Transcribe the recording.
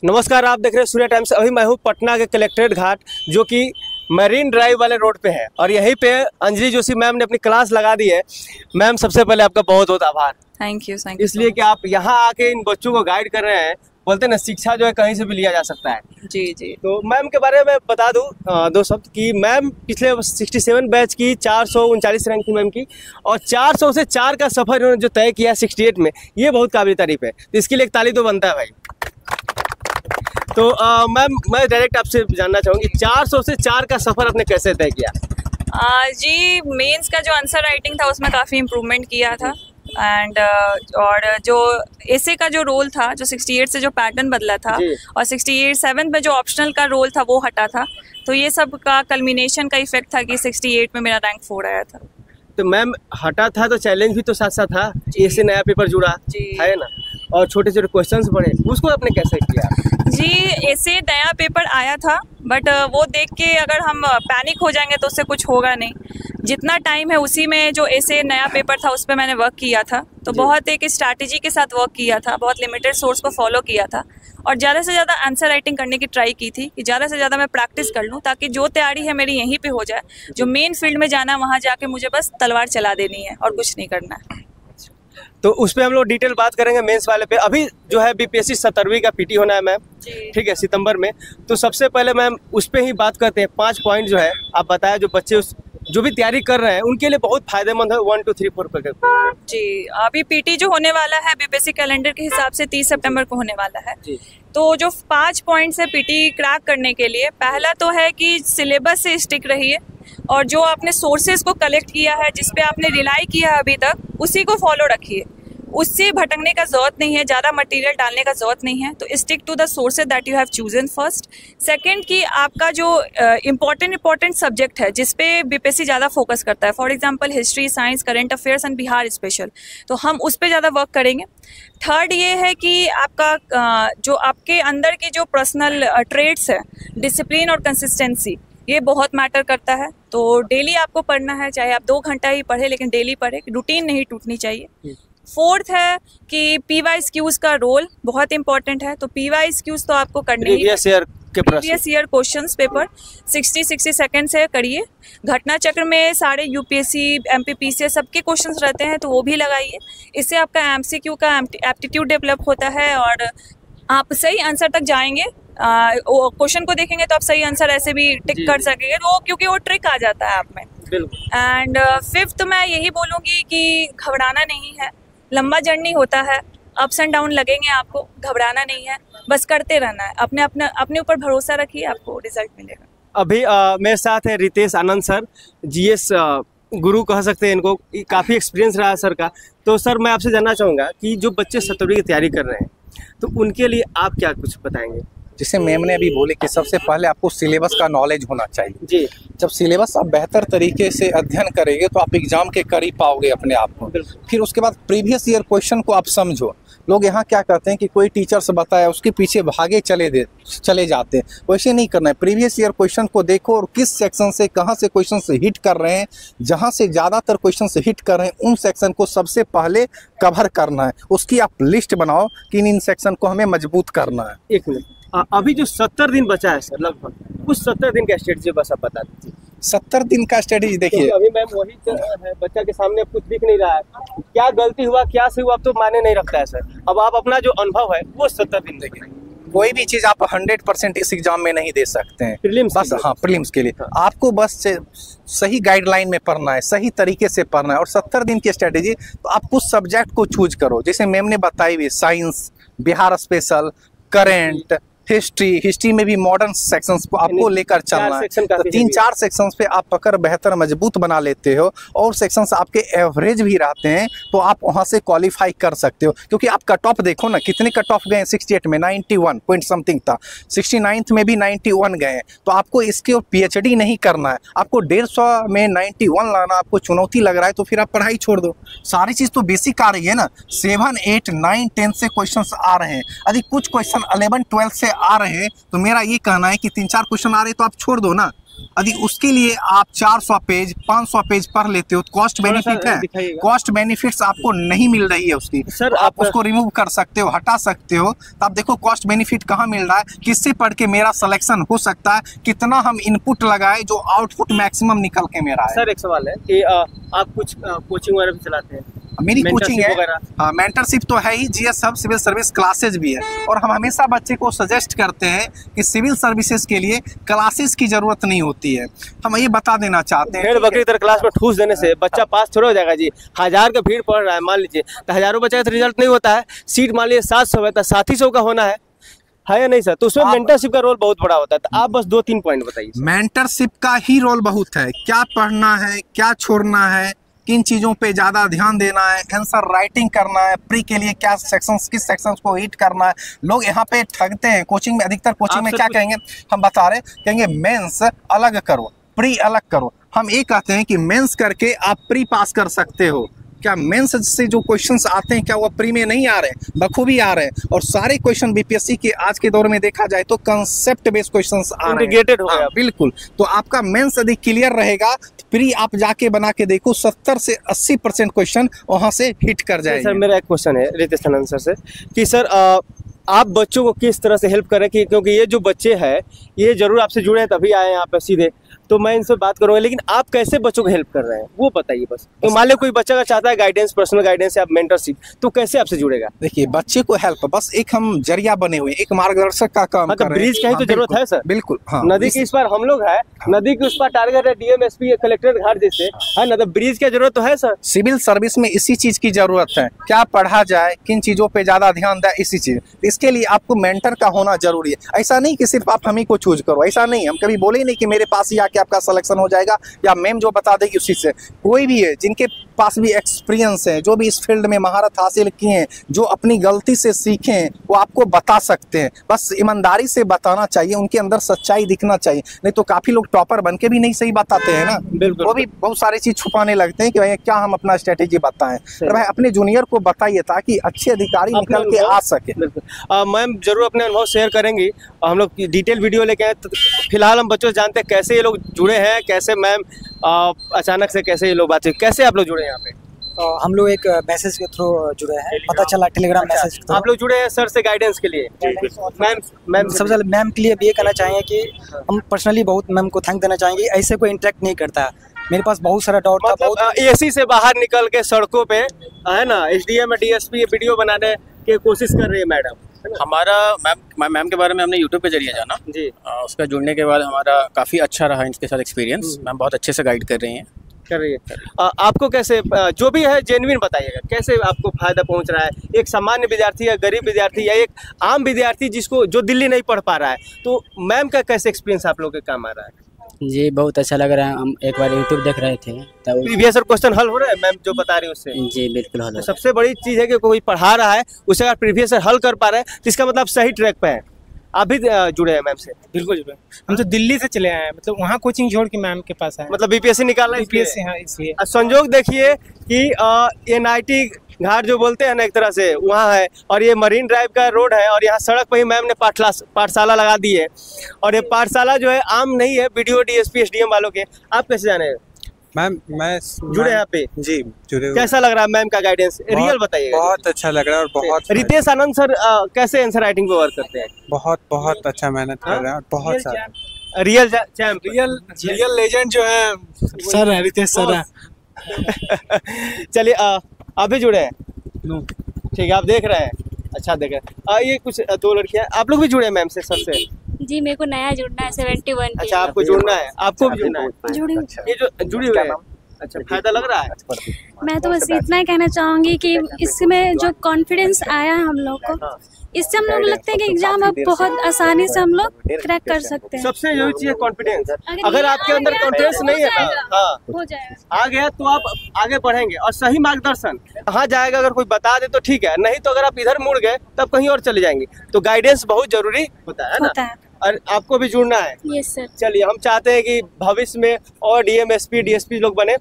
नमस्कार, आप देख रहे हैं सूर्य टाइम्स। अभी मैं हूँ पटना के कलेक्ट्रेट घाट, जो कि मरीन ड्राइव वाले रोड पे है, और यहीं पे अंजलि जोशी मैम ने अपनी क्लास लगा दी है। मैम, सबसे पहले आपका बहुत बहुत आभार। थैंक यू इसलिए कि आप यहाँ आके इन बच्चों को गाइड कर रहे हैं। बोलते हैं ना, शिक्षा जो है कहीं से भी लिया जा सकता है। जी जी। तो मैम के बारे में बता दूं दो शब्द कि मैम पिछले 67 बैच की 439 रैंक थी मैम की, और 400 से 4 का सफर इन्होंने जो तय किया 68 में, ये बहुत काबिल तारीफ है। तो इसके लिए एक ताली तो बनता है भाई। तो मैम, मैं डायरेक्ट आपसे जानना चाहूँगी 400 से 4 का सफ़र आपने कैसे तय किया? जी, मेंस का जो आंसर राइटिंग था उसमें काफ़ी इम्प्रूवमेंट किया था। एंड और जो एसे का जो रोल था, जो 68 से जो पैटर्न बदला था, और 67 में जो ऑप्शनल का रोल था वो हटा था। तो ये सब का कल्मिनेशन का इफेक्ट था कि 68 में मेरा रैंक 4 आया था। तो मैम, हटा था तो चैलेंज भी तो साथ साथ था, ऐसे नया पेपर जुड़ा है ना, और छोटे छोटे क्वेश्चंस पढ़े, उसको आपने कैसे किया? जी, ऐसे नया पेपर आया था, बट वो देख के अगर हम पैनिक हो जाएंगे तो उससे कुछ होगा नहीं। जितना टाइम है उसी में जो ऐसे नया पेपर था उस पर मैंने वर्क किया था, तो बहुत एक स्ट्रैटेजी के साथ वर्क किया था, बहुत लिमिटेड सोर्स को फॉलो किया था, और ज़्यादा से ज़्यादा आंसर राइटिंग करने की ट्राई की थी कि ज़्यादा से ज़्यादा मैं प्रैक्टिस कर लूँ, ताकि जो तैयारी है मेरी यहीं पे हो जाए। जो मेन फील्ड में जाना है वहाँ जाके मुझे बस तलवार चला देनी है और कुछ नहीं करना है। तो उस पर हम लोग डिटेल बात करेंगे मेंस वाले पे। अभी जो है बीपीएससी 17वीं का पीटी होना है मैम, ठीक है, सितंबर में। तो सबसे पहले मैम उस पर ही बात करते हैं। 5 पॉइंट जो है आप बताया, जो बच्चे जो भी तैयारी कर रहे हैं उनके लिए बहुत फायदेमंद है। 1 2 3 4 करके। जी, अभी पीटी जो होने वाला है बीपीएससी कैलेंडर के हिसाब से 30 सितंबर को होने वाला है। तो जो 5 पॉइंट्स है पीटी क्रैक करने के लिए, पहला तो है कि सिलेबस से स्टिक रहिए, और जो आपने सोर्सेज को कलेक्ट किया है, जिस पे आपने रिलाई किया है अभी तक, उसी को फॉलो रखिए। उससे भटकने का जरूरत नहीं है, ज़्यादा मटेरियल डालने का जरूरत नहीं है। तो stick to the sources that you have chosen first. Second, कि आपका जो इम्पोर्टेंट सब्जेक्ट है जिस पे बीपीएससी ज़्यादा फोकस करता है, for example history, science, current affairs and Bihar special, तो हम उस पर ज़्यादा वर्क करेंगे। थर्ड ये है कि आपका जो आपके अंदर के जो पर्सनल ट्रेड्स है, डिसिप्लिन और कंसिस्टेंसी, ये बहुत मैटर करता है। तो डेली आपको पढ़ना है, चाहे आप 2 घंटा ही पढ़े, लेकिन डेली पढ़े, रूटीन नहीं टूटनी चाहिए। फोर्थ है कि पीवाईक्यूज का रोल बहुत इंपॉर्टेंट है। तो पीवाईक्यूज तो आपको करने ही, previous year questions paper 60 second से करिए। घटना चक्र में सारे यूपीएससी, एमपीपीसी सबके क्वेश्चंस रहते हैं, तो वो भी लगाइए। इससे आपका एमसीक्यू का एप्टीट्यूड डेवलप होता है, और आप सही आंसर तक जाएंगे। क्वेश्चन को देखेंगे तो आप सही आंसर ऐसे भी टिक कर सकेंगे, वो क्योंकि वो ट्रिक आ जाता है आप में। एंड फिफ्थ मैं यही बोलूँगी कि घबराना नहीं है। लंबा जर्नी होता है, अप्स एंड डाउन लगेंगे, आपको घबराना नहीं है, बस करते रहना है। अपने ऊपर भरोसा रखिए, आपको रिजल्ट मिलेगा। अभी मेरे साथ है रितेश आनंद सर, जीएस गुरु कह सकते हैं इनको, काफ़ी एक्सपीरियंस रहा है सर का। तो सर, मैं आपसे जानना चाहूँगा कि जो बच्चे 17वीं की तैयारी कर रहे हैं, तो उनके लिए आप क्या कुछ बताएंगे? जिसे मैम ने अभी बोले कि सबसे पहले आपको सिलेबस का नॉलेज होना चाहिए। जी। जब सिलेबस आप बेहतर तरीके से अध्ययन करेंगे तो आप एग्जाम के करीब पाओगे अपने आप को। फिर उसके बाद प्रीवियस ईयर क्वेश्चन को आप समझो। लोग यहाँ क्या करते हैं कि कोई टीचर से बताया उसके पीछे भागे चले जाते हैं। वैसे नहीं करना है। प्रीवियस ईयर क्वेश्चन को देखो और किस सेक्शन से, कहाँ से क्वेश्चन से हिट कर रहे हैं। जहाँ से ज़्यादातर क्वेश्चन से हिट कर रहे हैं उन सेक्शन को सबसे पहले कवर करना है। उसकी आप लिस्ट बनाओ कि इन सेक्शन को हमें मजबूत करना है। 1 मिनट, अभी जो 70 दिन बचा है सर, लगभग उस 70 दिन का स्ट्रेटजी बस आप बता दीजिए। 70 दिन का स्ट्रेटजी देखिए, अभी मैम वही है, बच्चा के सामने कुछ दिख नहीं रहा है, क्या गलती हुआ, क्या सही हुआ, अब तो माने नहीं रखता है सर। अब आप अपना जो अनुभव है वो 70 दिन देखिए। कोई भी चीज़ आप 100% इस एग्जाम में नहीं दे सकते हैं। प्रीलिम्स बस, हाँ, प्रीलिम्स के लिए आपको बस सही गाइडलाइन में पढ़ना है, सही तरीके से पढ़ना है। और 70 दिन की स्ट्रेटेजी, तो आप कुछ सब्जेक्ट को चूज करो, जैसे मैम ने बताई हुई science, Bihar special, current, history में भी मॉडर्न सेक्शंस को आपको लेकर चलना है। तो 3-4 सेक्शंस पे आप पकड़ बेहतर मजबूत बना लेते हो, और सेक्शंस आपके एवरेज भी रहते हैं, तो आप वहां से क्वालिफाई कर सकते हो। क्योंकि आप कट ऑफ देखो ना, कितने कट ऑफ गए हैं। 68 में 91 पॉइंट समथिंग था, 69th में भी 91 गए हैं। तो आपको इसके पीएचडी नहीं करना है, आपको 150 में 91 लाना आपको चुनौती लग रहा है, तो फिर आप पढ़ाई छोड़ दो। सारी चीज़ तो बेसिक आ रही है ना। 7, 8, 9, 10 से क्वेश्चन आ रहे हैं। यदि कुछ क्वेश्चन 11, 12 से आ रहे हैं, तो मेरा ये कहना है कि 3-4 क्वेश्चन आ रहे हैं तो आप छोड़ दो ना। यदि उसके लिए आप 400 पेज 500 पेज पढ़ लेते हो तो कॉस्ट बेनिफिट है, कॉस्ट बेनिफिट्स आपको नहीं मिल रही है उसकी। सर तो आप उसको रिमूव कर सकते हो, हटा सकते हो। तो आप देखो कॉस्ट बेनिफिट कहाँ मिल रहा है, किससे पढ़ के मेरा सिलेक्शन हो सकता है, कितना हम इनपुट लगाए जो आउटपुट मैक्सिमम निकल के मेरा है। सर एक सवाल है कि आप कुछ कोचिंग वगैरह भी चलाते हैं? मेरी कोचिंग है, मेंटरशिप तो है ही, जीएस सब सिविल सर्विस क्लासेज भी है। और हम हमेशा बच्चे को सजेस्ट करते हैं कि सिविल सर्विसेज के लिए क्लासेस की जरूरत नहीं होती है। हम ये बता देना चाहते हैं, भेड़ बकरी तरह क्लास में ठूस देने से बच्चा पास थोड़ा हो जाएगा जी। हजार का भीड़ पड़ रहा है, मान लीजिए तो हजारों बच्चे का रिजल्ट नहीं होता है। सीट मान लीजिए 700 है तो 700 का होना है या नहीं सर? तो उसमें मेंटरशिप का रोल बहुत बड़ा होता है। तो आप बस 2-3 पॉइंट बताइए। मेंटरशिप का ही रोल बहुत है, क्या पढ़ना है, क्या छोड़ना है, किन चीज़ों पे ज़्यादा ध्यान देना है, आंसर राइटिंग करना है, प्री के लिए क्या सेक्शंस, किस सेक्शंस को हिट करना है। लोग यहाँ पे ठगते हैं कोचिंग में, अधिकतर कोचिंग में क्या कहेंगे, हम बता रहे कहेंगे मेंस अलग करो, प्री अलग करो। हम ये कहते हैं कि मेंस करके आप प्री पास कर सकते हो। क्या मेंस से जो क्वेश्चंस आते हैं क्या वो प्री में नहीं आ रहे, बखूबी आ रहे हैं। और सारे क्वेश्चन बीपीएससी के आज के दौर में देखा जाए तो कंसेप्ट बेस्ड क्वेश्चंस आ रहे हैं। हो गया बिल्कुल। तो आपका मेंस यदि क्लियर रहेगा तो प्री आप जाके बना के देखो, 70 से 80% क्वेश्चन वहां से हिट कर जाएंगे। सर मेरा एक क्वेश्चन है रितेश आनंद सर से कि सर आप बच्चों को किस तरह से हेल्प करें कि क्योंकि ये जो बच्चे हैं ये जरूर आपसे जुड़े हैं तभी आए यहाँ पे सीधे, तो मैं इनसे बात करूंगा, लेकिन आप कैसे बच्चों को हेल्प कर रहे हैं वो बताइए बस। तो मान लो कोई बच्चा का चाहता है गाइडेंस, पर्सनल गाइडेंस या मेंटरशिप, तो कैसे आपसे जुड़ेगा? देखिए बच्चे को हेल्प बस एक हम जरिया बने हुए, एक मार्गदर्शक का काम कर रहे हैं। ब्रिज की तो जरूरत है सर। बिल्कुल हाँ। नदी के इस पार हम लोग है, नदी के उस पार टारगेट है डीएम एसपी कलेक्टर घाट जैसे है ना, तो ब्रिज की जरूरत तो है सर। सिविल सर्विस में इसी चीज की जरूरत है, क्या पढ़ा जाए, किन चीजों पे ज्यादा ध्यान दें, इसी चीज। इसके लिए आपको मेंटर का होना जरूरी है। ऐसा नहीं कि सिर्फ आप हम ही को चूज करो, ऐसा नहीं। हम कभी बोले नहीं कि मेरे पास ही आके आपका सिलेक्शन हो जाएगा या मैम जो बता देगी उसी से। कोई भी है जिनके पास भी एक्सपीरियंस है, जो भी इस फील्ड में महारत हासिल किए हैं, जो अपनी गलती से सीखे हैं, वो आपको बता सकते हैं। बस ईमानदारी से बताना चाहिए, उनके अंदर सच्चाई दिखना चाहिए। नहीं तो काफी लोग टॉपर बन के भी नहीं सही बताते हैं ना, बिल्कुल। वो भी बहुत सारी चीज छुपाने लगते हैं कि भाई क्या हम अपना स्ट्रेटेजी बताएं। तो भाई अपने जूनियर को बताइए ताकि अच्छे अधिकारी निकल के आ सके। मैम जरूर अपने अनुभव शेयर करेंगी, हम लोग डिटेल वीडियो लेके आए। तो फिलहाल हम बच्चों से जानते हैं कैसे ये लोग जुड़े हैं, कैसे मैम अचानक से कैसे ये लोग बातचीत, कैसे आप लोग जुड़े हैं यहाँ पे? हम लोग एक मैसेज के थ्रू जुड़े हैं, पता चला टेलीग्राम मैसेज के थ्रू। आप लोग जुड़े हैं सर से गाइडेंस के लिए? मैम सबसे पहले मैम के लिए भी ये कहना चाहेंगे कि हम पर्सनली बहुत मैम को थैंक देना चाहेंगे, ऐसे कोई इंटरेक्ट नहीं करता। मेरे पास बहुत सारा डाउट था, बहुत एसी से बाहर निकल के सड़कों पे है ना, एसडीएम डीएसपी वीडियो बनाने की कोशिश कर रही है मैडम। हमारा मैम के बारे में हमने यूट्यूब पे जरिए जाना जी। उसका जुड़ने के बाद हमारा काफ़ी अच्छा रहा इनके साथ एक्सपीरियंस। मैम बहुत अच्छे से गाइड कर रही हैं। आपको कैसे, जो भी है जेन्युइन बताइएगा, कैसे आपको फायदा पहुंच रहा है? एक सामान्य विद्यार्थी या गरीब विद्यार्थी या एक आम विद्यार्थी जिसको जो दिल्ली नहीं पढ़ पा रहा है, तो मैम का कैसे एक्सपीरियंस आप लोगों के काम आ रहा है? जी बहुत अच्छा लग रहा है। हम एक बार यूट्यूब देख रहे थे तब प्रीवियस क्वेश्चन हल हो रहा है मैम जो बता रही है उससे? जी बिल्कुल हल हो रहा है। सबसे बड़ी चीज़ है कि कोई पढ़ा रहा है उसे अगर प्रीवियस हल कर पा रहा है तो इसका मतलब सही ट्रैक पे है। आप भी जुड़े हैं मैम से? बिल्कुल जुड़े। हम तो दिल्ली से चले आए हैं, मतलब वहाँ कोचिंग छोड़ के मैम के पास आए। मतलब बीपीएससी निकालना है? बीपीएससी हाँ, इसलिए। संजोग देखिए कि एनआईटी घाट जो बोलते हैं ना एक तरह से वहाँ है, और ये मरीन ड्राइव का रोड है, और यहाँ सड़क पर ही मैम ने पाठशाला लगा दी है। और ये पाठशाला जो है आम नहीं है, बीडीओ डीएसपी एसडीएम वालों के। आप कैसे जाने मैम? मैं जुड़े यहाँ पे? जी जुड़े। कैसा लग रहा है मैम का गाइडेंस? रियल बताइए। बहुत अच्छा लग रहा है और बहुत। रितेश आनंद सर कैसे आंसर राइटिंग पे वर्क करते हैं? बहुत अच्छा मेहनत कर रहे हैं और बहुत सारा रियल चैंप, रियल लेजेंड जो है सर है, रितेश सर है। चलिए आप भी जुड़े हैं? ठीक है, आप देख रहे हैं, अच्छा देख रहे हैं। ये कुछ 2 लड़कियां, आप लोग भी जुड़े हैं मैम से? सर से? जी मेरे को नया जुड़ना है 71 के। अच्छा आपको जुड़ना है, आपको भी जुड़ना है? जुड़ी ये जो जुड़ी हुई है, अच्छा फायदा लग रहा है? मैं तो बस इतना ही कहना चाहूँगी कि इसमें जो कॉन्फिडेंस आया है हम लोग को, इससे हम लोग लगता है कि एग्जाम अब बहुत आसानी से हम लोग क्रैक कर सकते हैं। सबसे जरूरी चीज है कॉन्फिडेंस। अगर आपके अंदर कॉन्फिडेंस नहीं है ना, हो जाएगा, आ गया तो आप आगे बढ़ेंगे। और सही मार्गदर्शन कहाँ जाएगा, अगर कोई बता दे तो ठीक है, नहीं तो अगर आप इधर मुड़ गए तब कहीं और चले जाएंगे। तो गाइडेंस बहुत जरूरी होता है ना, और आपको भी जुड़ना है। Yes sir. चलिए हम चाहते हैं कि भविष्य में और डीएम एसपी डीएसपी लोग बने।